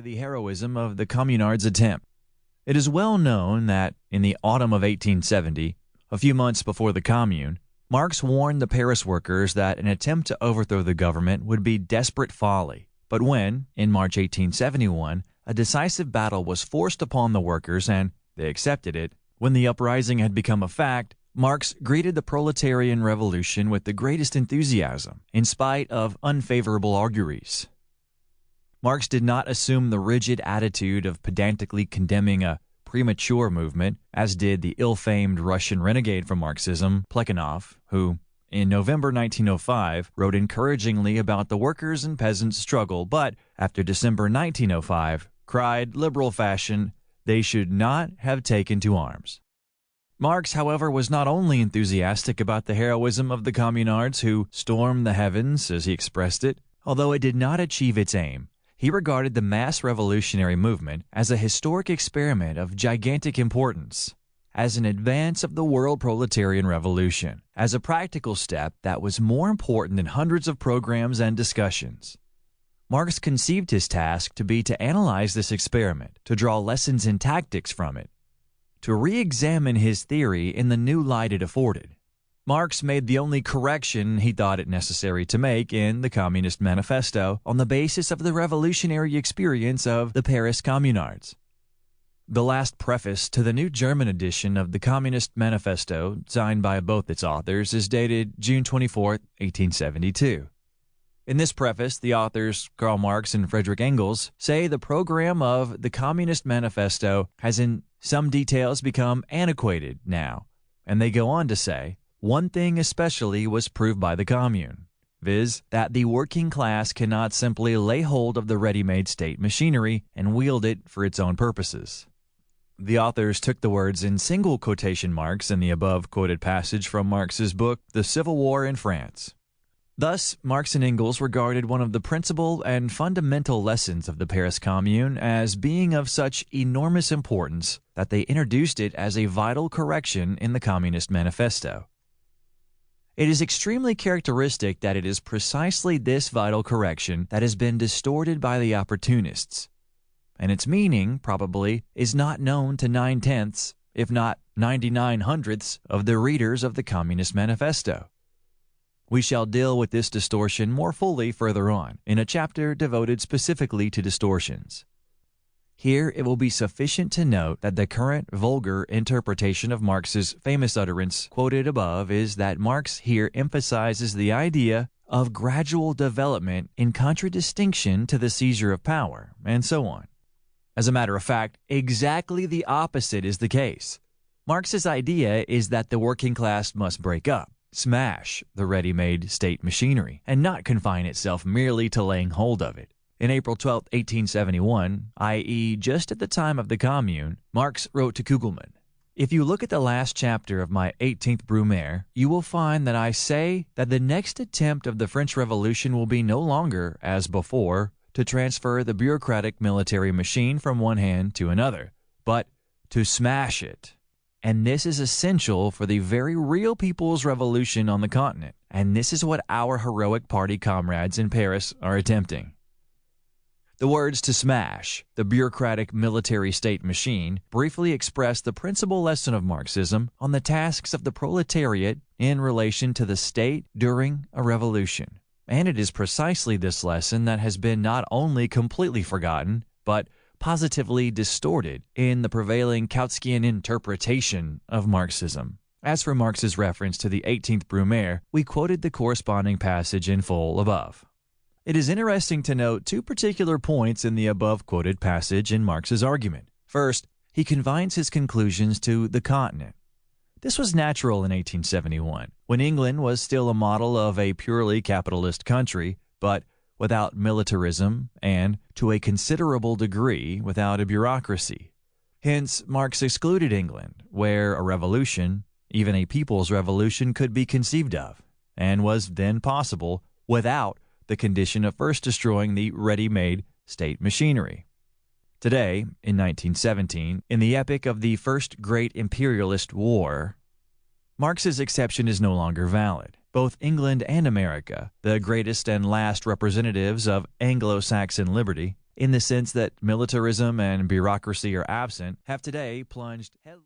the heroism of the Communards' attempt. It is well known that, in the autumn of 1870, a few months before the Commune, Marx warned the Paris workers that an attempt to overthrow the government would be desperate folly. But when, in March 1871, a decisive battle was forced upon the workers and they accepted it, when the uprising had become a fact, Marx greeted the proletarian revolution with the greatest enthusiasm, in spite of unfavorable auguries. Marx did not assume the rigid attitude of pedantically condemning a premature movement, as did the ill-famed Russian renegade from Marxism, Plekhanov, who, in November 1905, wrote encouragingly about the workers' and peasants' struggle, but, after December 1905, cried, liberal fashion, they should not have taken to arms. Marx, however, was not only enthusiastic about the heroism of the Communards who stormed the heavens, as he expressed it, although it did not achieve its aim. He regarded the mass revolutionary movement as a historic experiment of gigantic importance, as an advance of the world proletarian revolution, as a practical step that was more important than hundreds of programs and discussions. Marx conceived his task to be to analyze this experiment, to draw lessons and tactics from it, to re-examine his theory in the new light it afforded. Marx made the only correction he thought it necessary to make in the Communist Manifesto on the basis of the revolutionary experience of the Paris Communards. The last preface to the new German edition of the Communist Manifesto, signed by both its authors, is dated June 24, 1872. In this preface, the authors, Karl Marx and Friedrich Engels, say the program of the Communist Manifesto has in some details become antiquated now, and they go on to say, one thing especially was proved by the Commune, viz., that the working class cannot simply lay hold of the ready-made state machinery and wield it for its own purposes. The authors took the words in single quotation marks in the above-quoted passage from Marx's book, The Civil War in France. Thus, Marx and Engels regarded one of the principal and fundamental lessons of the Paris Commune as being of such enormous importance that they introduced it as a vital correction in the Communist Manifesto. It is extremely characteristic that it is precisely this vital correction that has been distorted by the opportunists, and its meaning, probably, is not known to 9/10, if not 99/100 of the readers of the Communist Manifesto. We shall deal with this distortion more fully further on, in a chapter devoted specifically to distortions. Here it will be sufficient to note that the current vulgar interpretation of Marx's famous utterance quoted above is that Marx here emphasizes the idea of gradual development in contradistinction to the seizure of power, and so on. As a matter of fact, exactly the opposite is the case. Marx's idea is that the working class must break up, smash the ready-made state machinery, and not confine itself merely to laying hold of it. In April 12, 1871, i.e. just at the time of the Commune, Marx wrote to Kugelmann, "If you look at the last chapter of my 18th Brumaire, you will find that I say that the next attempt of the French Revolution will be no longer, as before, to transfer the bureaucratic military machine from one hand to another, but to smash it. And this is essential for the very real people's revolution on the continent, and this is what our heroic party comrades in Paris are attempting." The words "to smash" the bureaucratic military state machine briefly express the principal lesson of Marxism on the tasks of the proletariat in relation to the state during a revolution. And it is precisely this lesson that has been not only completely forgotten, but positively distorted in the prevailing Kautskian interpretation of Marxism. As for Marx's reference to the 18th Brumaire, we quoted the corresponding passage in full above. It is interesting to note two particular points in the above-quoted passage in Marx's argument. First, he confines his conclusions to the continent. This was natural in 1871, when England was still a model of a purely capitalist country, but without militarism and, to a considerable degree, without a bureaucracy. Hence, Marx excluded England, where a revolution, even a people's revolution, could be conceived of, and was then possible without the condition of first destroying the ready-made state machinery. Today, in 1917, in the epoch of the first great imperialist war, Marx's exception is no longer valid. Both England and America, the greatest and last representatives of Anglo-Saxon liberty, in the sense that militarism and bureaucracy are absent, have today plunged heavily